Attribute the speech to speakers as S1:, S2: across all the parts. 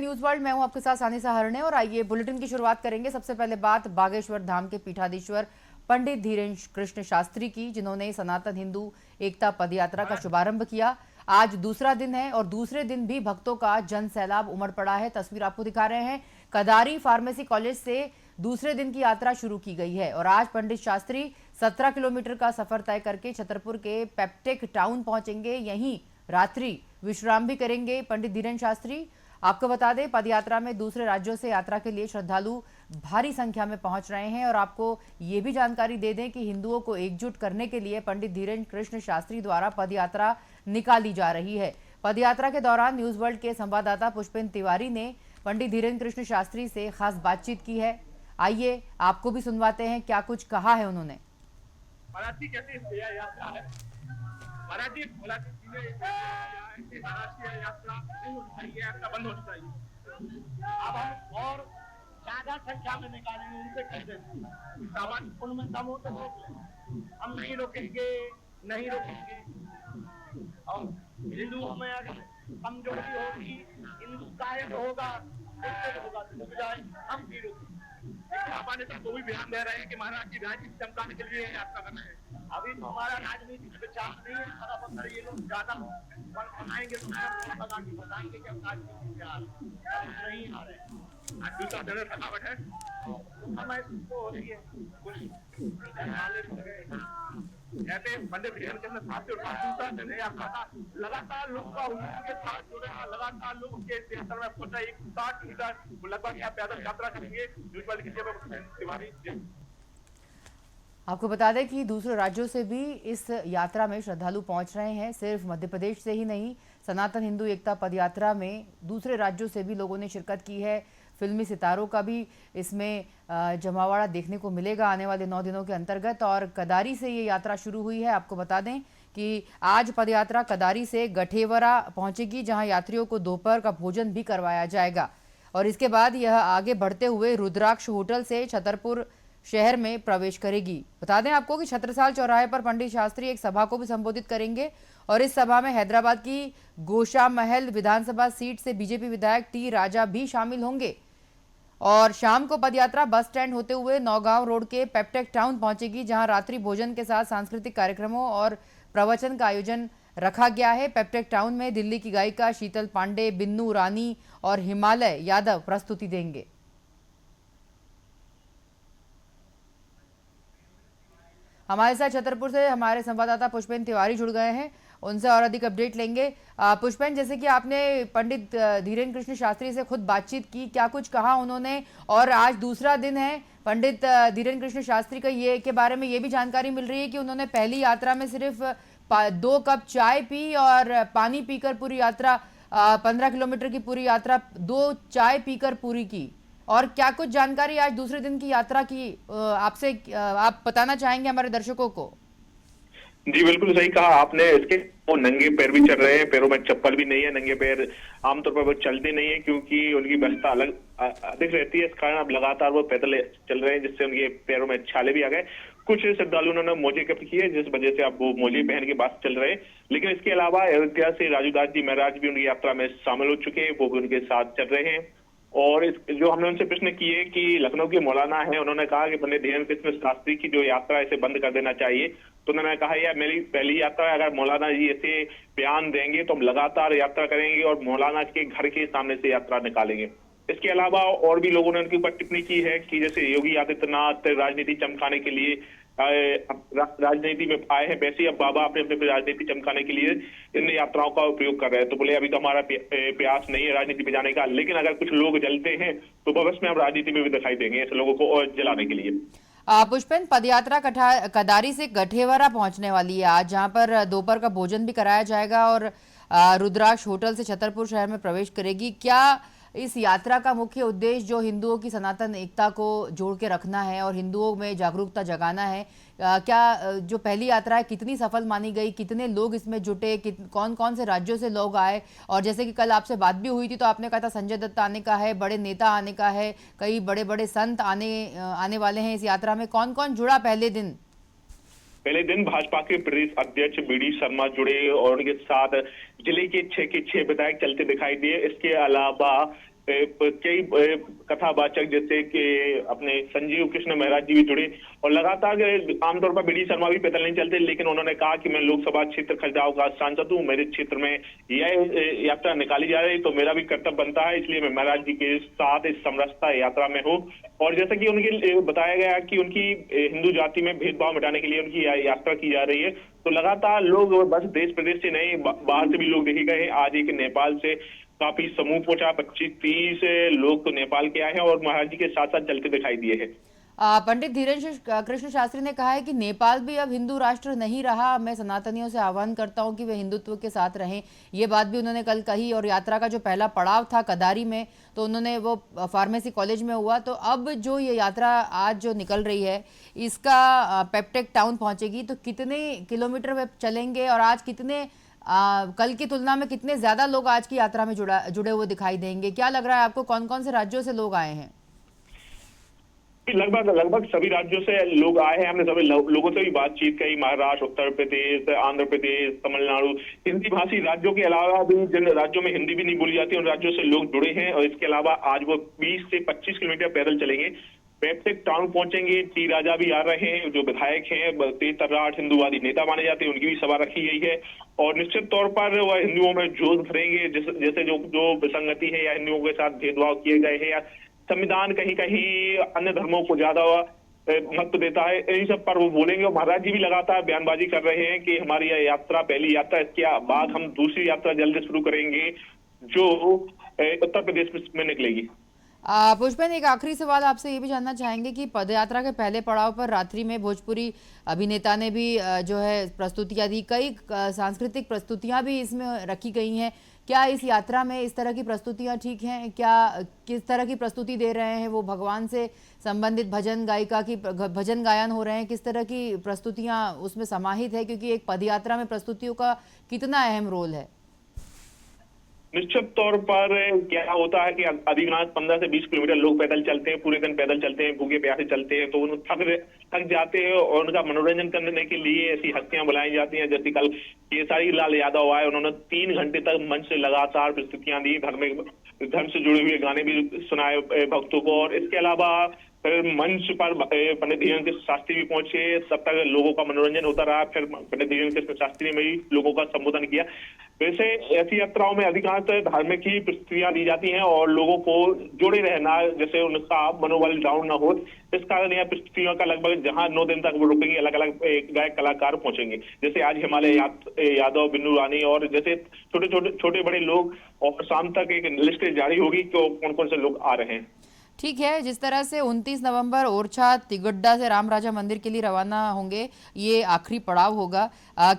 S1: News world में हूं आपके साथ सानी सहारणे और आइए बुलेटिन की शुरुआत करेंगे। सबसे पहले बात बागेश्वर धाम के पीठाधीश्वर पंडित धीरेन्द्र कृष्ण शास्त्री की, जिन्होंने सनातन हिंदू एकता पदयात्रा का शुभारंभ किया। आज दूसरा दिन है और दूसरे दिन भी भक्तों का जन सैलाब उमड़ पड़ा है। तस्वीर आपको दिखा रहे हैं। कदारी फार्मेसी कॉलेज से दूसरे दिन की यात्रा शुरू की गई है और आज पंडित शास्त्री 17 किलोमीटर का सफर तय करके छतरपुर के पेप्टेक टाउन पहुंचेंगे। यहीं रात्रि विश्राम भी करेंगे पंडित धीरेन्द्र शास्त्री। आपको बता दें, पदयात्रा में दूसरे राज्यों से यात्रा के लिए श्रद्धालु भारी संख्या में पहुंच रहे हैं और आपको ये भी जानकारी दे दें कि हिंदुओं को एकजुट करने के लिए पंडित धीरेन्द्र कृष्ण शास्त्री द्वारा पदयात्रा निकाली जा रही है। पदयात्रा के दौरान न्यूज वर्ल्ड के संवाददाता पुष्पेंद्र तिवारी ने पंडित धीरेन्द्र कृष्ण शास्त्री से खास बातचीत की है। आइए आपको भी सुनवाते हैं क्या कुछ कहा है उन्होंने।
S2: बंद होनी चाहिए। अब हम और ज्यादा संख्या में निकालेंगे, उनसे कैसे सामान उनमें दम हो तो रोक लें। हम नहीं रोकेंगे, नहीं रोकेंगे। और हिंदुओं में अगर कमजोरी होगी, हिंदुस्तान होगा, हम भी रोकेंगे। हमारे साथ वो भी बयान दे रहे हैं कि महाराज की राजनीति चमकाने के लिए यात्रा करना है। अभी तो हमारा राजनीतिक विचार नहीं है, हमारा पत्थर ये लोग ज्यादा बनाएंगे तो बताएंगे कि हम नहीं आ रहे। दूसरा जगह थकावट है, हमें तो होती है कुछ कहते हैं पंडित धीरेन्द्र कृष्ण शास्त्री और दूसरा जगह यात्रा था। लगातार लोग का उनके साथ जुड़े हैं, लगातार लोग उनके यात्रा में पहुंचा। 60 मीटर लगभग यहाँ पैदल यात्रा करेंगे। न्यूज वाले की जगह तिवारी।
S1: आपको बता दें कि दूसरे राज्यों से भी इस यात्रा में श्रद्धालु पहुंच रहे हैं। सिर्फ मध्य प्रदेश से ही नहीं, सनातन हिंदू एकता पदयात्रा में दूसरे राज्यों से भी लोगों ने शिरकत की है। फिल्मी सितारों का भी इसमें जमावड़ा देखने को मिलेगा आने वाले 9 दिनों के अंतर्गत। और कदारी से ये यात्रा शुरू हुई है। आपको बता दें कि आज पदयात्रा कदारी से गठेवरा पहुंचेगी, जहां यात्रियों को दोपहर का भोजन भी करवाया जाएगा। और इसके बाद यह आगे बढ़ते हुए रुद्राक्ष होटल से छतरपुर शहर में प्रवेश करेगी। बता दें आपको कि छत्रसाल चौराहे पर पंडित शास्त्री एक सभा को भी संबोधित करेंगे और इस सभा में हैदराबाद की गोशा महल विधानसभा सीट से बीजेपी विधायक टी राजा भी शामिल होंगे। और शाम को पदयात्रा बस स्टैंड होते हुए नौगांव रोड के पेप्टेक टाउन पहुंचेगी, जहां रात्रि भोजन के साथ सांस्कृतिक कार्यक्रमों और प्रवचन का आयोजन रखा गया है। पेप्टेक टाउन में दिल्ली की गायिका शीतल पांडे, बिन्नू रानी और हिमालय यादव प्रस्तुति देंगे। हमारे साथ छतरपुर से हमारे संवाददाता पुष्पेंद्र तिवारी जुड़ गए हैं, उनसे और अधिक अपडेट लेंगे। पुष्पेंद्र, जैसे कि आपने पंडित धीरेन्द्र कृष्ण शास्त्री से खुद बातचीत की, क्या कुछ कहा उन्होंने? और आज दूसरा दिन है पंडित धीरेन्द्र कृष्ण शास्त्री का, ये के बारे में ये भी जानकारी मिल रही है कि उन्होंने पहली यात्रा में सिर्फ 2 कप चाय पी और पानी पीकर पूरी यात्रा 15 किलोमीटर की पूरी यात्रा 2 चाय पीकर पूरी की। और क्या कुछ जानकारी आज दूसरे दिन की यात्रा की आपसे आप बताना चाहेंगे हमारे दर्शकों को?
S3: जी बिल्कुल सही कहा आपने। इसके वो नंगे पैर भी चल रहे हैं, पैरों में चप्पल भी नहीं है। नंगे पैर आमतौर पर वो चलते नहीं है क्योंकि उनकी व्यवस्था अलग अधिक रहती है। इस कारण अब लगातार वो पैदल चल रहे हैं, जिससे उनके पैरों में छाले भी आ गए। कुछ श्रद्धालुओं ने मोजे कप किए, जिस वजह से अब वो मोजे पहन के बस चल रहे हैं। लेकिन इसके अलावा अयोध्या से राजूदास जी महाराज भी उनकी यात्रा में शामिल हो चुके हैं, वो भी उनके साथ चल रहे हैं। और जो हमने उनसे प्रश्न किए कि लखनऊ के मौलाना है, उन्होंने कहा कि पंडित धीरेन्द्र कृष्ण शास्त्री की जो यात्रा है इसे बंद कर देना चाहिए। तो उन्होंने कहा यार मेरी पहली यात्रा है, अगर मौलाना जी ऐसे बयान देंगे तो हम लगातार यात्रा करेंगे और मौलाना के घर के सामने से यात्रा निकालेंगे। इसके अलावा और भी लोगों ने उनके ऊपर टिप्पणी की है कि जैसे योगी आदित्यनाथ राजनीति चमकाने के लिए राजनीति में आए हैं, वैसे ही अब बाबा अपने अपने राजनीति चमकाने के लिए इन यात्राओं का उपयोग कर रहे हैं। तो बोले अभी तो हमारा प्रयास नहीं है राजनीति में जाने का, लेकिन अगर कुछ लोग जलते हैं तो भविष्य में हम राजनीति में भी दिखाई देंगे ऐसे लोगों को और जलाने के लिए।
S1: पुष्पेंद्र, पदयात्रा कदारी से गठेवरा पहुंचने वाली है आज, जहां पर दोपहर का भोजन भी कराया जाएगा और रुद्राक्ष होटल से छतरपुर शहर में प्रवेश करेगी। क्या इस यात्रा का मुख्य उद्देश्य जो हिंदुओं की सनातन एकता को जोड़ के रखना है और हिंदुओं में जागरूकता जगाना है, क्या जो पहली यात्रा है कितनी सफल मानी गई? कितने लोग इसमें जुटे? कौन कौन से राज्यों से लोग आए? और जैसे कि कल आपसे बात भी हुई थी तो आपने कहा था संजय दत्त आने का है, बड़े नेता आने का है, कई बड़े बड़े संत आने वाले हैं इस यात्रा में। कौन कौन जुड़ा पहले दिन?
S3: पहले दिन भाजपा के प्रदेश अध्यक्ष बीडी शर्मा जुड़े और उनके साथ जिले के 6 विधायक चलते दिखाई दिए। इसके अलावा कई कथावाचक जैसे कि अपने संजीव कृष्ण महाराज जी भी जुड़े और लगातार आमतौर पर बीडी शर्मा भी पैदल नहीं चलते, लेकिन उन्होंने कहा कि मैं लोकसभा क्षेत्र खजुराहो का सांसद हूँ, मेरे क्षेत्र में यह यात्रा निकाली जा रही तो मेरा भी कर्तव्य बनता है, इसलिए मैं महाराज जी के साथ इस समरसता यात्रा में हूँ। और जैसा कि उनकी बताया गया कि उनकी हिंदू जाति में भेदभाव मिटाने के लिए उनकी यात्रा की जा रही है। तो लगातार लोग बस देश प्रदेश से नहीं, बाहर से भी लोग देखे गए हैं। आज एक नेपाल से काफी समूह पहुंचा, 25-30 लोग तो नेपाल के आए हैं और महाराज जी के साथ साथ चलते दिखाई दिए हैं।
S1: पंडित धीरेन्द्र कृष्ण शास्त्री ने कहा है कि नेपाल भी अब हिंदू राष्ट्र नहीं रहा। मैं सनातनियों से आह्वान करता हूं कि वे हिंदुत्व के साथ रहें। ये बात भी उन्होंने कल कही। और यात्रा का जो पहला पड़ाव था कदारी में, तो उन्होंने वो फार्मेसी कॉलेज में हुआ। तो अब जो ये यात्रा आज जो निकल रही है, इसका पेप्टेक टाउन पहुंचेगी, तो कितने किलोमीटर वे चलेंगे और आज कितने कल की तुलना में कितने ज्यादा लोग आज की यात्रा में जुड़े हुए दिखाई देंगे? क्या लग रहा है आपको, कौन कौन से राज्यों से लोग आए हैं?
S3: लगभग सभी राज्यों से लोग आए हैं। हमने सभी लोगों से भी बातचीत की, महाराष्ट्र, उत्तर प्रदेश, आंध्र प्रदेश, तमिलनाडु, हिंदी भाषी राज्यों के अलावा भी जिन राज्यों में हिंदी भी नहीं बोली जाती उन राज्यों से लोग जुड़े हैं। और इसके अलावा आज वो 20 से 25 किलोमीटर पैदल चलेंगे, पेप्टेक टाउन पहुंचेंगे। टी राजा भी आ रहे हैं, जो विधायक हैं, तेज तर्राट हिंदूवादी नेता माने जाते हैं, उनकी भी सभा रखी गई है। और निश्चित तौर पर वह हिंदुओं में जोश भरेंगे, जैसे जो विसंगति है या हिंदुओं के साथ भेदभाव किए गए हैं या संविधान कहीं कहीं अन्य धर्मों को ज्यादा महत्व देता है, इन सब पर वो बोलेंगे। और महाराज जी भी लगातार बयानबाजी कर रहे हैं कि हमारी यह यात्रा पहली यात्रा, इसके बाद हम दूसरी यात्रा जल्द शुरू करेंगे जो उत्तर प्रदेश में निकलेगी।
S1: पुष्पेन, एक आखिरी सवाल आपसे ये भी जानना चाहेंगे कि पदयात्रा के पहले पड़ाव पर रात्रि में भोजपुरी अभिनेता ने भी जो है प्रस्तुतियां दी, कई सांस्कृतिक प्रस्तुतियां भी इसमें रखी गई हैं। क्या इस यात्रा में इस तरह की प्रस्तुतियां ठीक हैं? क्या किस तरह की प्रस्तुति दे रहे हैं वो? भगवान से संबंधित भजन गायिका की भजन गायन हो रहे हैं? किस तरह की प्रस्तुतियां उसमें समाहित है? क्योंकि एक पदयात्रा में प्रस्तुतियों का कितना अहम रोल है?
S3: निश्चित तौर पर क्या होता है कि अधिकांश 15 से 20 किलोमीटर लोग पैदल चलते हैं, पूरे दिन पैदल चलते हैं, भूखे प्यासे चलते हैं, तो वो थक जाते हैं और उनका मनोरंजन करने के लिए ऐसी हस्तियां बुलाई जाती हैं। जैसे कल केसरी लाल यादव आए, उन्होंने 3 घंटे तक मंच से लगातार प्रस्तुतियां दी, धर्म से जुड़े हुए गाने भी सुनाए भक्तों को। और इसके अलावा फिर मंच पर पंडित धीरेन्द्र कृष्ण शास्त्री भी पहुंचे, तब तक लोगों का मनोरंजन होता रहा। फिर पंडित धीरेन्द्र कृष्ण शास्त्री ने भी लोगों का संबोधन किया। वैसे ऐसी यात्राओं में अधिकांश धार्मिक ही प्रस्तुतियां दी जाती हैं और लोगों को जोड़े रहना, जैसे उनका मनोबल डाउन ना हो, इस कारण यह प्रस्तुतियों का लगभग जहां 9 दिन तक वो रुकेंगे, अलग अलग गायक कलाकार पहुंचेंगे। जैसे आज हिमालय यादव, बिन्नू रानी और जैसे छोटे बड़े लोग, और शाम तक एक लिस्ट जारी होगी कि कौन कौन से लोग आ रहे हैं।
S1: ठीक है, जिस तरह से 29 नवंबर ओरछा तिगड्डा से राम राजा मंदिर के लिए रवाना होंगे, ये आखिरी पड़ाव होगा।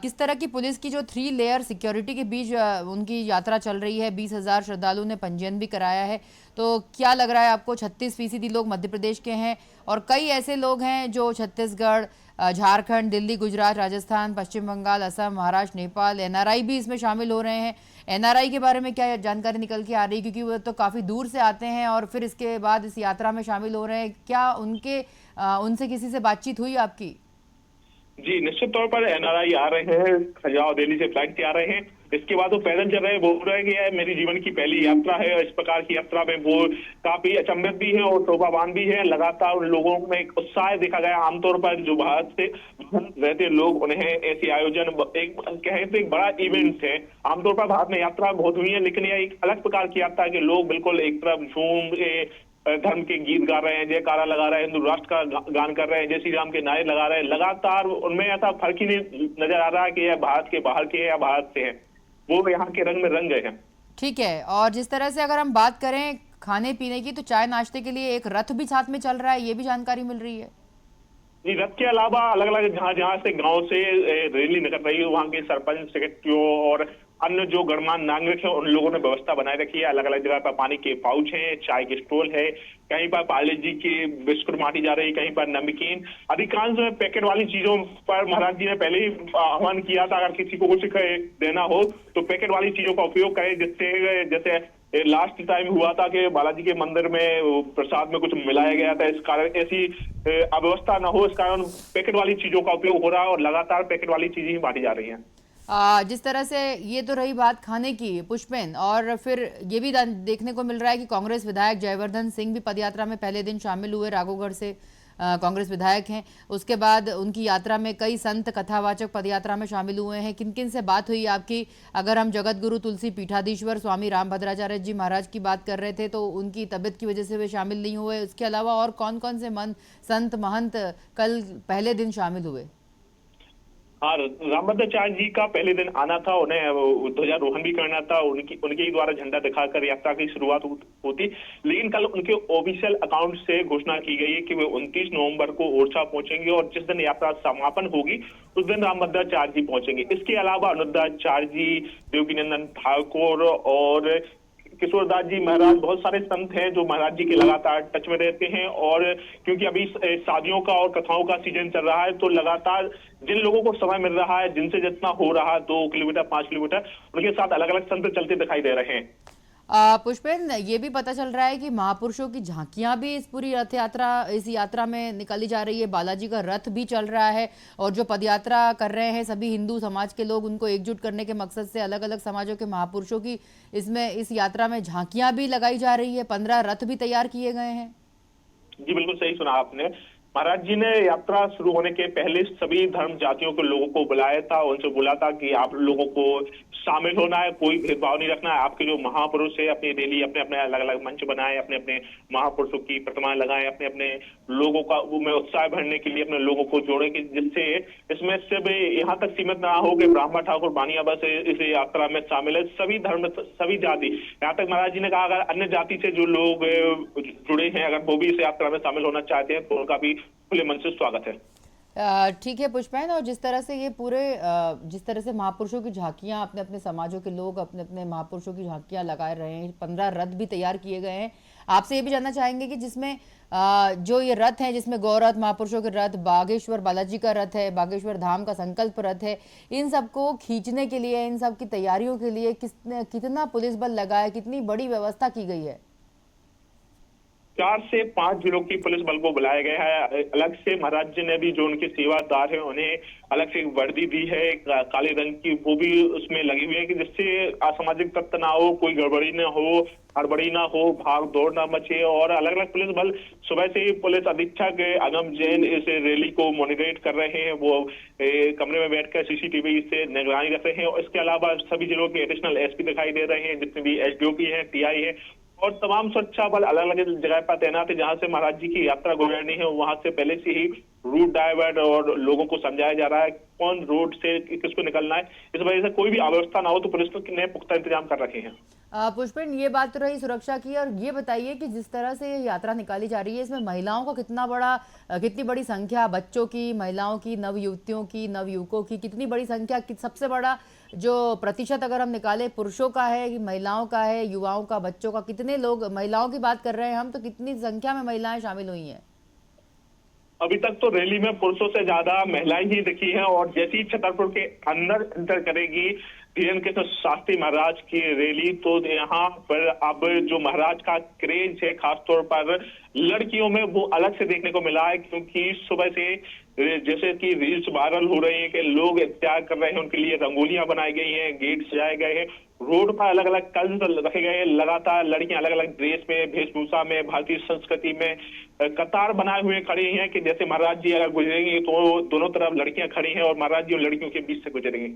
S1: किस तरह की पुलिस की जो 3 लेयर सिक्योरिटी के बीच उनकी यात्रा चल रही है, 20,000 श्रद्धालुओं ने पंजीयन भी कराया है, तो क्या लग रहा है आपको? 36% लोग मध्य प्रदेश के हैं और कई ऐसे लोग हैं जो छत्तीसगढ़, झारखंड, दिल्ली, गुजरात, राजस्थान, पश्चिम बंगाल, असम, महाराष्ट्र, नेपाल, एनआरआई भी इसमें शामिल हो रहे हैं। एनआरआई के बारे में क्या जानकारी निकल के आ रही है? क्योंकि वो तो काफ़ी दूर से आते हैं और फिर इसके बाद इस यात्रा में शामिल हो रहे हैं। क्या उनसे किसी से बातचीत हुई आपकी?
S3: जी, निश्चित तौर पर एनआरआई आ रहे हैं, खजुराहो दिल्ली से फ्लाइट से आ रहे हैं। इसके बाद वो पैदल चल रहे हैं, बोल रहे हैं कि यह मेरी जीवन की पहली यात्रा है। इस प्रकार की यात्रा में वो काफी अचंभित भी है और शोभावान भी है। लगातार उन लोगों में एक उत्साह देखा गया। आमतौर पर जो बाहर से रहते लोग, उन्हें ऐसे आयोजन एक बड़ा इवेंट है। आमतौर पर भारत में यात्रा बहुत हुई है, लेकिन यह एक अलग प्रकार की यात्रा है कि लोग बिल्कुल एक तरफ झूम धर्म के गीत गा रहे हैं, जयकारा लगा रहे हैं, हिंदू राष्ट्र का गान कर रहे हैं, जय श्री राम के नारे लगा रहे हैं। लगातार उनमें ऐसा फर्क ही नहीं नजर आ रहा है कि यह भारत के बाहर के हैं या भारत से है, वो यहाँ के रंग में रंग गए हैं। ठीक
S1: है, और जिस तरह से अगर हम बात करें खाने पीने की, तो चाय नाश्ते के लिए एक रथ भी साथ में चल रहा है, ये भी जानकारी मिल रही है।
S3: जी, रथ के अलावा अलग अलग जहाँ से गांव से रैली निकल रही है, वहाँ के सरपंच, सेक्रेटरियों और अन्य जो गणमान्य नागरिक है, उन लोगों ने व्यवस्था बनाए रखी है। अलग अलग जगह पर पानी के पाउच हैं, चाय के स्टॉल है, कहीं पर पार्ले जी के बिस्कुट बांटी जा रही, कहीं पर नमकीन। अधिकांश पैकेट वाली चीजों पर महाराज जी ने पहले ही आह्वान किया था, अगर किसी को कुछ देना हो तो पैकेट वाली चीजों का उपयोग करें, जिससे जैसे लास्ट टाइम हुआ था कि बालाजी के मंदिर में प्रसाद में कुछ मिलाया गया था, इस कारण ऐसी अव्यवस्था न हो, इस कारण पैकेट वाली चीजों का उपयोग हो रहा है और लगातार पैकेट वाली चीजें ही बांटी जा रही हैं।
S1: जिस तरह से ये तो रही बात खाने की पुष्पेन, और फिर ये भी देखने को मिल रहा है कि कांग्रेस विधायक जयवर्धन सिंह भी पदयात्रा में पहले दिन शामिल हुए। राघोगढ़ से कांग्रेस विधायक हैं। उसके बाद उनकी यात्रा में कई संत कथावाचक पदयात्रा में शामिल हुए हैं। किन किन से बात हुई आपकी? अगर हम जगत गुरु तुलसी पीठाधीश्वर स्वामी रामभद्राचार्य जी महाराज की बात कर रहे थे तो उनकी तबीयत की वजह से वे शामिल नहीं हुए। उसके अलावा और कौन कौन से संत महंत कल पहले दिन शामिल हुए?
S3: हाँ, रामभद्राचार्य जी का पहले दिन आना था, उन्हें ध्वजारोहण भी करना था, उनके ही द्वारा झंडा दिखाकर यात्रा की शुरुआत होती। लेकिन कल उनके ऑफिशियल अकाउंट से घोषणा की गई है कि वे 29 नवंबर को ओरछा पहुंचेंगे और जिस दिन यात्रा समापन होगी उस दिन रामभद्राचार्य जी पहुंचेंगे। इसके अलावा अनुरुद्धाचार्य जी, देवकीनंदन ठाकुर और किशोरदास जी महाराज, बहुत सारे संत हैं जो महाराज जी के लगातार टच में रहते हैं। और क्योंकि अभी शादियों का और कथाओं का सीजन चल रहा है तो लगातार जिन लोगों को समय मिल रहा है, जिनसे जितना हो रहा है 2 किलोमीटर 5 किलोमीटर, उनके साथ अलग अलग संत चलते दिखाई दे रहे हैं।
S1: पुष्पेन, ये भी पता चल रहा है कि महापुरुषों की झांकियां भी इस पूरी रथ यात्रा इस यात्रा में निकाली जा रही है। बालाजी का रथ भी चल रहा है और जो पदयात्रा कर रहे हैं सभी हिंदू समाज के लोग, उनको एकजुट करने के मकसद से अलग अलग समाजों के महापुरुषों की इस यात्रा में झांकियां भी लगाई जा रही है। 15 रथ भी तैयार किए गए हैं।
S3: जी बिल्कुल सही सुना आपने। महाराज जी ने यात्रा शुरू होने के पहले सभी धर्म जातियों के लोगों को बुलाया था, उनसे बोला था कि आप लोगों को शामिल होना है, कोई भेदभाव नहीं रखना है। आपके जो महापुरुष है अपनी डेली अपने अपने अलग अलग मंच बनाए, अपने अपने महापुरुषों की प्रतिमाएं लगाएं, अपने अपने लोगों का में उत्साह भरने के लिए अपने लोगों को जोड़े, कि जिससे इसमें सिर्फ यहाँ तक सीमित ना हो कि ब्राह्मण ठाकुर बानिया बस इस यात्रा में शामिल है। सभी धर्म सभी जाति, यहाँ तक महाराज जी ने कहा अगर अन्य जाति से जो लोग जुड़े हैं अगर वो भी इस यात्रा में शामिल होना चाहते हैं तो उनका भी खुले मन से स्वागत है।
S1: ठीक है पुष्पेन, और जिस तरह से ये पूरे जिस तरह से महापुरुषों की झांकियां अपने अपने समाजों के लोग अपने अपने महापुरुषों की झांकियां लगा रहे हैं, 15 रथ भी तैयार किए गए हैं। आपसे ये भी जानना चाहेंगे कि जिसमें जो ये रथ हैं, जिसमें गौरथ, महापुरुषों के रथ, बागेश्वर बालाजी का रथ है, बागेश्वर धाम का संकल्प रथ है, इन सबको खींचने के लिए, इन सब की तैयारियों के लिए कितना पुलिस बल लगा है, कितनी बड़ी व्यवस्था की गई है?
S3: 4 से 5 जिलों की पुलिस बल को बुलाया गया है। अलग से महाराज जी ने भी जो उनके सेवादार हैं उन्हें अलग से वर्दी दी है काले रंग की, वो भी उसमें लगी हुई है कि जिससे असामाजिक तत्व ना हो, कोई गड़बड़ी ना हो, हड़बड़ी ना हो, भाग दौड़ ना मचे। और अलग अलग पुलिस बल सुबह से ही पुलिस अधीक्षक अगम जैन इस रैली को मॉनिटर कर रहे हैं, वो कमरे में बैठकर सीसीटीवी से निगरानी रख रहे हैं। और इसके अलावा सभी जिलों के एडिशनल एसपी दिखाई दे रहे हैं, जितने भी एसडीओपी हैं, टीआई है और तमाम सुरक्षा बल अलग अलग जगह पर तैनात है। जहां से महाराज जी की यात्रा गुजरनी है वहां से पहले से ही रूट डाइवर्ट और लोगों को समझाया जा रहा है कौन रोड से किसको निकलना है। इस वजह से कोई भी अव्यवस्था ना हो तो पुलिस ने पुख्ता इंतजाम कर रखे हैं।
S1: पुष्पेन, ये बात तो रही सुरक्षा की, और ये बताइए कि जिस तरह से ये यात्रा निकाली जा रही है इसमें महिलाओं का कितनी बड़ी संख्या, बच्चों की, महिलाओं की, नवयुवतियों की, नवयुवकों की कितनी बड़ी संख्या, सबसे बड़ा जो प्रतिशत अगर हम निकाले पुरुषों का है कि महिलाओं का है, युवाओं का, बच्चों का, कितने लोग, महिलाओं की बात कर रहे हैं हम, तो कितनी संख्या में महिलाएं शामिल हुई हैं?
S3: अभी तक तो रैली में पुरुषों से ज्यादा महिलाएं ही दिखी हैं और जैसे ही छतरपुर के अंदर एंटर करेगी धीरेन्द्र कृष्ण शास्त्री महाराज की रैली तो यहाँ पर अब जो महाराज का क्रेज है खासतौर पर लड़कियों में वो अलग से देखने को मिला है, क्योंकि सुबह से जैसे कि रील्स वायरल हो रही है कि लोग इंतजार कर रहे हैं, उनके लिए रंगोलियां बनाई गई हैं, गेट सजाए गए हैं, रोड पर अलग अलग कल्स रखे गए हैं, लगातार लड़कियां अलग अलग ड्रेस में, वेशभूषा में, भारतीय संस्कृति में कतार बनाए हुए खड़ी हैं कि जैसे महाराज जी अगर गुजरेंगे तो दोनों तरफ लड़कियां खड़ी हैं और महाराज जी और लड़कियों के बीच से गुजरेंगे।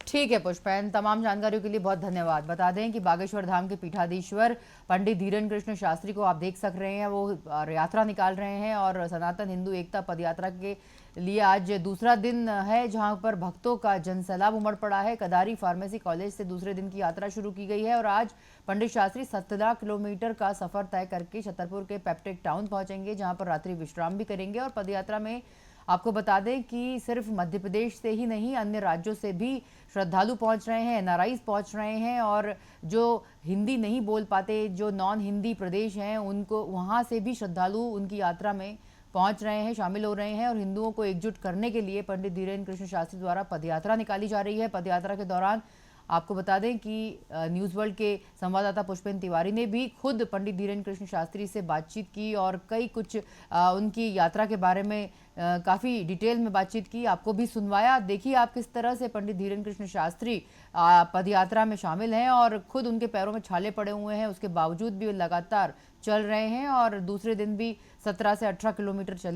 S1: ठीक है पुष्पेन, तमाम जानकारियों के लिए बहुत धन्यवाद। बता दें कि बागेश्वर धाम के पीठाधीश्वर पंडित धीरेन्द्र कृष्ण शास्त्री को आप देख सक रहे हैं, वो यात्रा निकाल रहे हैं और सनातन हिंदू एकता पदयात्रा के लिए आज दूसरा दिन है जहां पर भक्तों का जनसैलाब उमड़ पड़ा है। कदारी फार्मेसी कॉलेज से दूसरे दिन की यात्रा शुरू की गई है और आज पंडित शास्त्री 17 किलोमीटर का सफर तय करके छतरपुर के पेप्टेक टाउन पहुंचेंगे, जहां पर रात्रि विश्राम भी करेंगे। और पदयात्रा में आपको बता दें कि सिर्फ मध्य प्रदेश से ही नहीं अन्य राज्यों से भी श्रद्धालु पहुंच रहे हैं, एनआरआईज पहुंच रहे हैं, और जो हिंदी नहीं बोल पाते, जो नॉन हिंदी प्रदेश हैं, उनको वहां से भी श्रद्धालु उनकी यात्रा में पहुंच रहे हैं, शामिल हो रहे हैं। और हिंदुओं को एकजुट करने के लिए पंडित धीरेन्द्र कृष्ण शास्त्री द्वारा पदयात्रा निकाली जा रही है। पदयात्रा के दौरान आपको बता दें कि न्यूज़ वर्ल्ड के संवाददाता पुष्पेंद्र तिवारी ने भी खुद पंडित धीरेन्द्र कृष्ण शास्त्री से बातचीत की और कई कुछ उनकी यात्रा के बारे में काफ़ी डिटेल में बातचीत की, आपको भी सुनवाया। देखिए आप किस तरह से पंडित धीरेन्द्र कृष्ण शास्त्री पदयात्रा में शामिल हैं और खुद उनके पैरों में छाले पड़े हुए हैं, उसके बावजूद भी वो लगातार चल रहे हैं और दूसरे दिन भी 17 से 18 किलोमीटर चले।